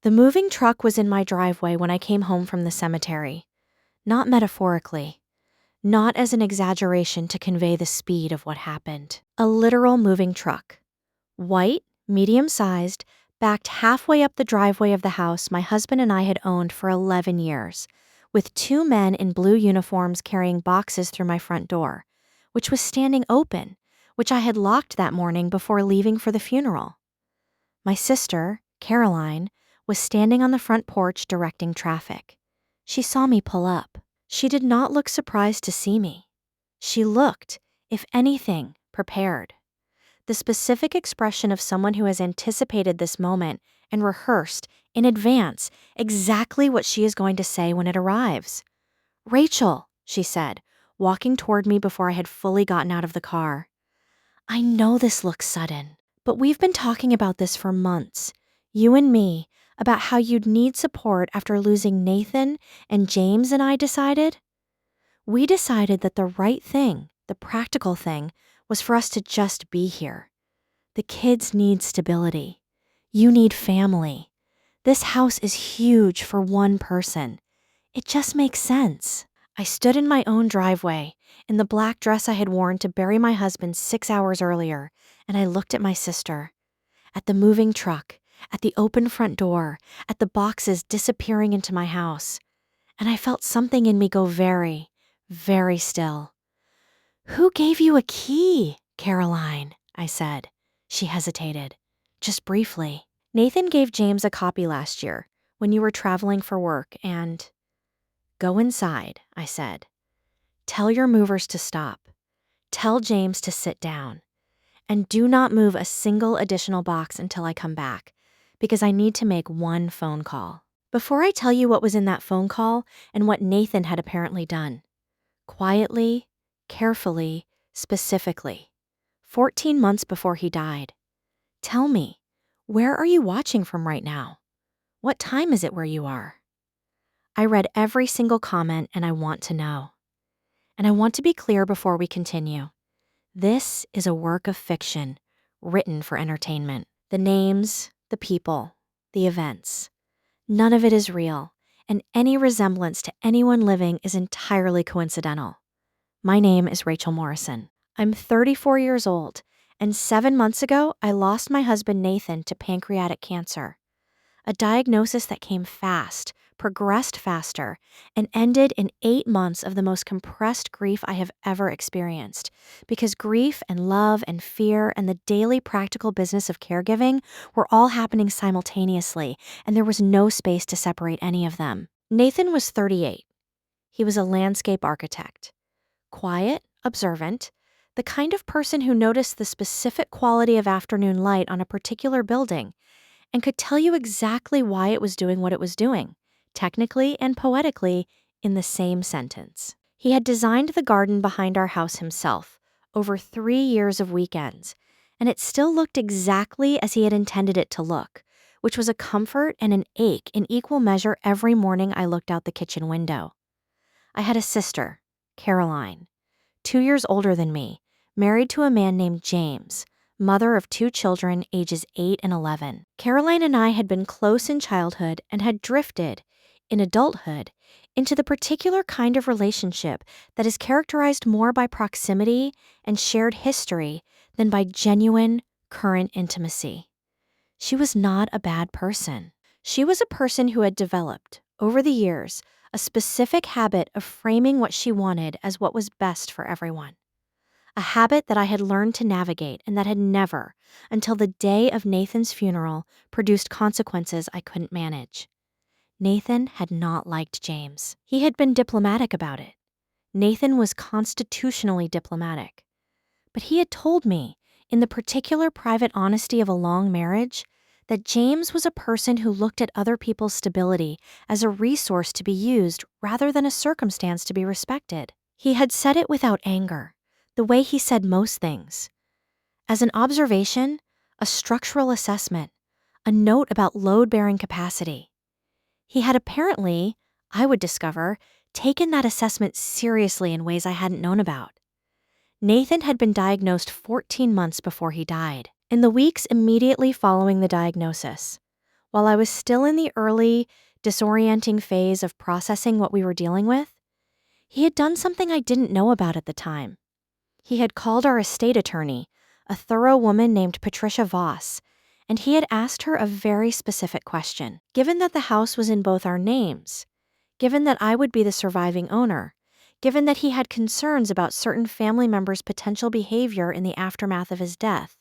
The moving truck was in my driveway when I came home from the cemetery. Not metaphorically. Not as an exaggeration to convey the speed of what happened. A literal moving truck. White, medium-sized, backed halfway up the driveway of the house my husband and I had owned for 11 years, with two men in blue uniforms carrying boxes through my front door, which was standing open, which I had locked that morning before leaving for the funeral. My sister, Caroline, was standing on the front porch directing traffic. She saw me pull up. She did not look surprised to see me. She looked, if anything, prepared. The specific expression of someone who has anticipated this moment and rehearsed, in advance, exactly what she is going to say when it arrives. "Rachel," she said, walking toward me before I had fully gotten out of the car. "I know this looks sudden, but we've been talking about this for months. You and me, about how you'd need support after losing Nathan, and James and I decided. We decided that the right thing, the practical thing, was for us to just be here. The kids need stability. You need family. This house is huge for one person. It just makes sense." I stood in my own driveway, in the black dress I had worn to bury my husband 6 hours earlier, and I looked at my sister, at the moving truck, at the open front door, at the boxes disappearing into my house, and I felt something in me go very, very still. "Who gave you a key, Caroline?" I said. She hesitated, just briefly. "Nathan gave James a copy last year, when you were traveling for work, and—" "Go inside," I said. "Tell your movers to stop. Tell James to sit down. And do not move a single additional box until I come back, because I need to make one phone call." Before I tell you what was in that phone call and what Nathan had apparently done, quietly, carefully, specifically, 14 months before he died, tell me, where are you watching from right now? What time is it where you are? I read every single comment and I want to know. And I want to be clear before we continue. This is a work of fiction, written for entertainment. The names, the people, the events. None of it is real, and any resemblance to anyone living is entirely coincidental. My name is Rachel Morrison. I'm 34 years old, and 7 months ago, I lost my husband Nathan to pancreatic cancer. A diagnosis that came fast, progressed faster, and ended in 8 months of the most compressed grief I have ever experienced, because grief and love and fear and the daily practical business of caregiving were all happening simultaneously, and there was no space to separate any of them. Nathan was 38. He was a landscape architect. Quiet, observant, the kind of person who noticed the specific quality of afternoon light on a particular building and could tell you exactly why it was doing what it was doing, technically and poetically, in the same sentence. He had designed the garden behind our house himself, over 3 years of weekends, and it still looked exactly as he had intended it to look, which was a comfort and an ache in equal measure every morning I looked out the kitchen window. I had a sister, Caroline, 2 years older than me, married to a man named James, mother of 2 children ages 8 and 11. Caroline and I had been close in childhood and had drifted, in adulthood, into the particular kind of relationship that is characterized more by proximity and shared history than by genuine, current intimacy. She was not a bad person. She was a person who had developed, over the years, a specific habit of framing what she wanted as what was best for everyone. A habit that I had learned to navigate and that had never, until the day of Nathan's funeral, produced consequences I couldn't manage. Nathan had not liked James. He had been diplomatic about it. Nathan was constitutionally diplomatic. But he had told me, in the particular private honesty of a long marriage, that James was a person who looked at other people's stability as a resource to be used rather than a circumstance to be respected. He had said it without anger, the way he said most things. As an observation, a structural assessment, a note about load-bearing capacity. He had apparently, I would discover, taken that assessment seriously in ways I hadn't known about. Nathan had been diagnosed 14 months before he died. In the weeks immediately following the diagnosis, While I was still in the early, disorienting phase of processing what we were dealing with, he had done something I didn't know about at the time. He had called our estate attorney, a thorough woman named Patricia Voss, and he had asked her a very specific question. Given that the house was in both our names, given that I would be the surviving owner, given that he had concerns about certain family members' potential behavior in the aftermath of his death,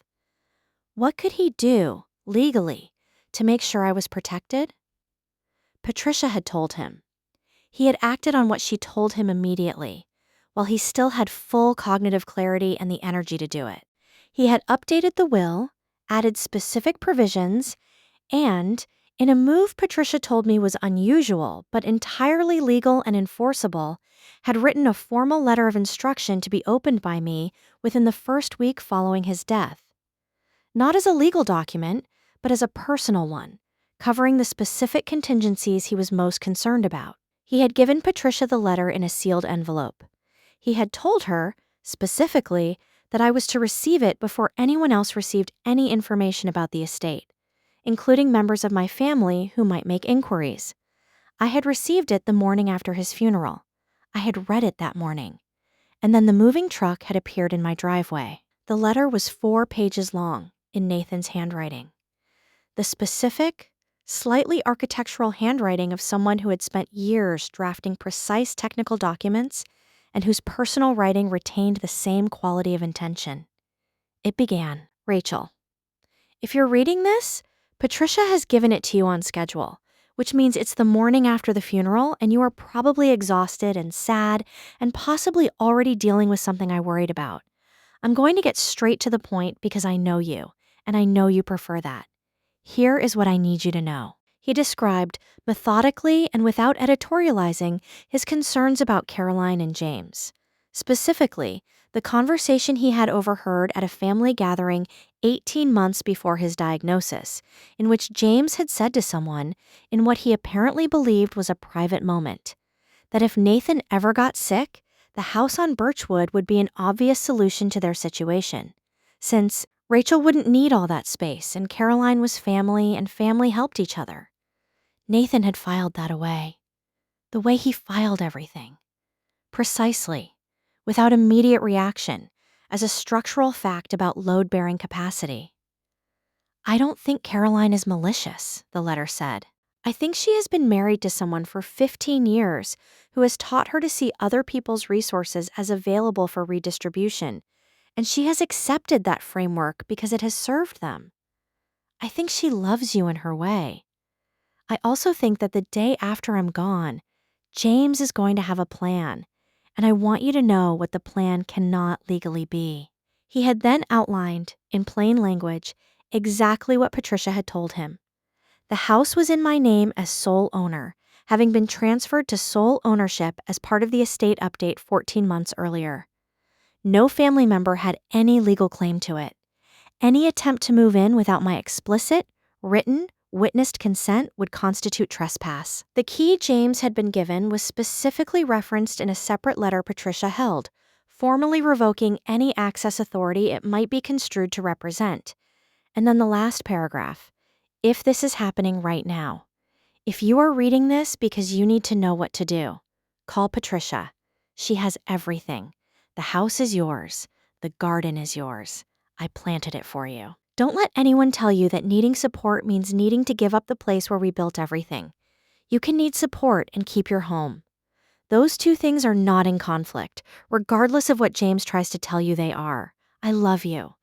what could he do, legally, to make sure I was protected? Patricia had told him. He had acted on what she told him immediately, while he still had full cognitive clarity and the energy to do it. He had updated the will, added specific provisions, and, in a move Patricia told me was unusual but entirely legal and enforceable, had written a formal letter of instruction to be opened by me within the first week following his death. Not as a legal document, but as a personal one, covering the specific contingencies he was most concerned about. He had given Patricia the letter in a sealed envelope. He had told her, specifically, that I was to receive it before anyone else received any information about the estate, including members of my family who might make inquiries. I had received it the morning after his funeral. I had read it that morning. And then the moving truck had appeared in my driveway. The letter was 4 pages long, in Nathan's handwriting. The specific, slightly architectural handwriting of someone who had spent years drafting precise technical documents and whose personal writing retained the same quality of intention. It began, "Rachel, if you're reading this, Patricia has given it to you on schedule, which means it's the morning after the funeral and you are probably exhausted and sad and possibly already dealing with something I worried about. I'm going to get straight to the point because I know you, and I know you prefer that. Here is what I need you to know." He described, methodically and without editorializing, his concerns about Caroline and James. Specifically, the conversation he had overheard at a family gathering 18 months before his diagnosis, in which James had said to someone, in what he apparently believed was a private moment, that if Nathan ever got sick, the house on Birchwood would be an obvious solution to their situation, since Rachel wouldn't need all that space and Caroline was family and family helped each other. Nathan had filed that away. The way he filed everything. Precisely, without immediate reaction, as a structural fact about load-bearing capacity. "I don't think Caroline is malicious," the letter said. "I think she has been married to someone for 15 years who has taught her to see other people's resources as available for redistribution, and she has accepted that framework because it has served them. I think she loves you in her way. I also think that the day after I'm gone, James is going to have a plan, and I want you to know what the plan cannot legally be." He had then outlined, in plain language, exactly what Patricia had told him. The house was in my name as sole owner, having been transferred to sole ownership as part of the estate update 14 months earlier. No family member had any legal claim to it. Any attempt to move in without my explicit, written, witnessed consent would constitute trespass. The key James had been given was specifically referenced in a separate letter Patricia held, formally revoking any access authority it might be construed to represent. And then the last paragraph, "If this is happening right now. If you are reading this because you need to know what to do, call Patricia. She has everything. The house is yours. The garden is yours. I planted it for you. Don't let anyone tell you that needing support means needing to give up the place where we built everything. You can need support and keep your home. Those two things are not in conflict, regardless of what James tries to tell you they are. I love you.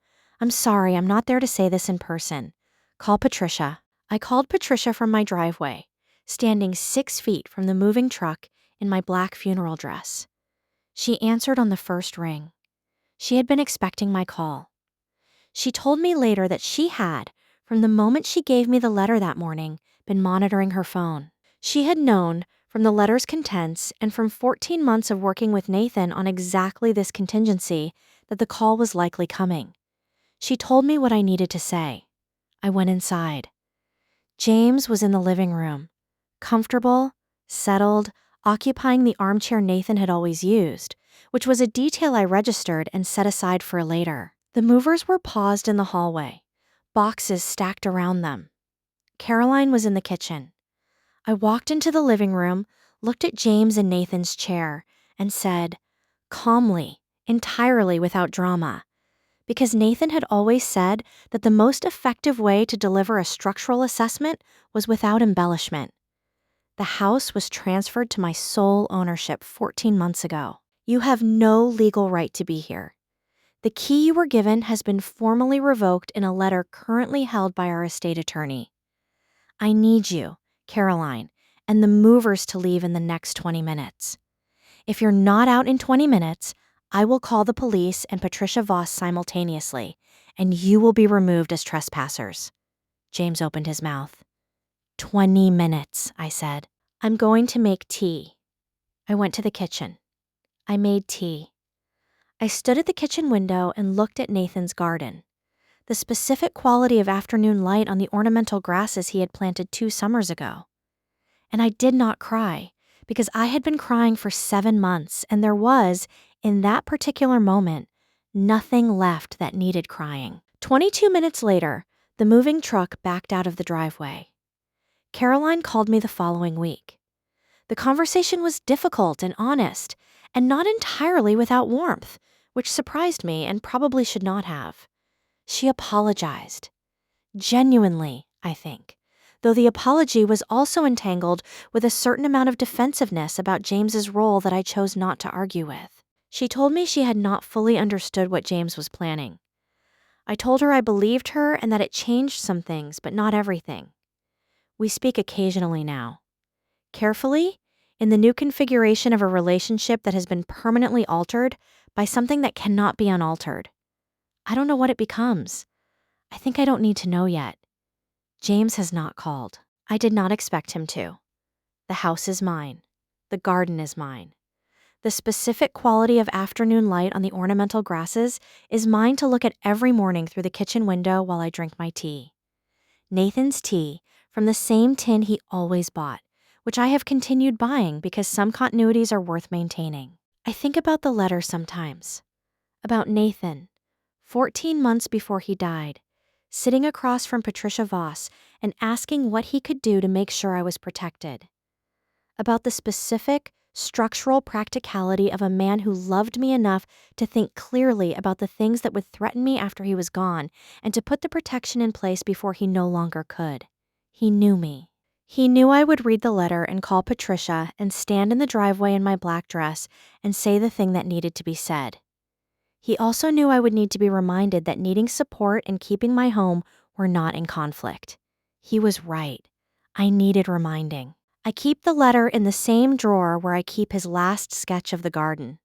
I'm sorry I'm not there to say this in person. Call Patricia." I called Patricia from my driveway, standing 6 feet from the moving truck in my black funeral dress. She answered on the first ring. She had been expecting my call. She told me later that she had, from the moment she gave me the letter that morning, been monitoring her phone. She had known, from the letter's contents and from 14 months of working with Nathan on exactly this contingency, that the call was likely coming. She told me what I needed to say. I went inside. James was in the living room, comfortable, settled, occupying the armchair Nathan had always used, which was a detail I registered and set aside for later. The movers were paused in the hallway, boxes stacked around them. Caroline was in the kitchen. I walked into the living room, looked at James and Nathan's chair, and said, calmly, entirely without drama, because Nathan had always said that the most effective way to deliver a structural assessment was without embellishment. The house was transferred to my sole ownership 14 months ago. You have no legal right to be here. The key you were given has been formally revoked in a letter currently held by our estate attorney. I need you, Caroline, and the movers to leave in the next 20 minutes. If you're not out in 20 minutes, I will call the police and Patricia Voss simultaneously, and you will be removed as trespassers. James opened his mouth. 20 minutes, I said. I'm going to make tea. I went to the kitchen. I made tea. I stood at the kitchen window and looked at Nathan's garden. The specific quality of afternoon light on the ornamental grasses he had planted 2 summers ago. And I did not cry, because I had been crying for 7 months, and there was, in that particular moment, nothing left that needed crying. 22 minutes later, the moving truck backed out of the driveway. Caroline called me the following week. The conversation was difficult and honest, and not entirely without warmth, which surprised me and probably should not have. She apologized. Genuinely, I think, though the apology was also entangled with a certain amount of defensiveness about James's role that I chose not to argue with. She told me she had not fully understood what James was planning. I told her I believed her and that it changed some things, but not everything. We speak occasionally now. Carefully, in the new configuration of a relationship that has been permanently altered by something that cannot be unaltered. I don't know what it becomes. I think I don't need to know yet. James has not called. I did not expect him to. The house is mine. The garden is mine. The specific quality of afternoon light on the ornamental grasses is mine to look at every morning through the kitchen window while I drink my tea. Nathan's tea, from the same tin he always bought, which I have continued buying because some continuities are worth maintaining. I think about the letter sometimes. About Nathan, 14 months before he died, sitting across from Patricia Voss and asking what he could do to make sure I was protected. About the specific, structural practicality of a man who loved me enough to think clearly about the things that would threaten me after he was gone and to put the protection in place before he no longer could. He knew me. He knew I would read the letter and call Patricia and stand in the driveway in my black dress and say the thing that needed to be said. He also knew I would need to be reminded that needing support and keeping my home were not in conflict. He was right. I needed reminding. I keep the letter in the same drawer where I keep his last sketch of the garden.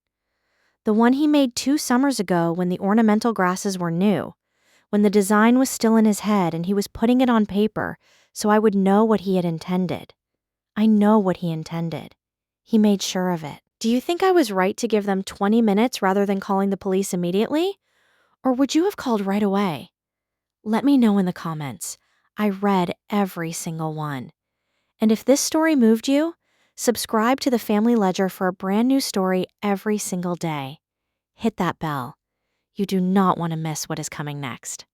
The one he made 2 summers ago when the ornamental grasses were new, when the design was still in his head and he was putting it on paper so I would know what he had intended. I know what he intended. He made sure of it. Do you think I was right to give them 20 minutes rather than calling the police immediately? Or would you have called right away? Let me know in the comments. I read every single one. And if this story moved you, subscribe to the Family Ledger for a brand new story every single day. Hit that bell. You do not want to miss what is coming next.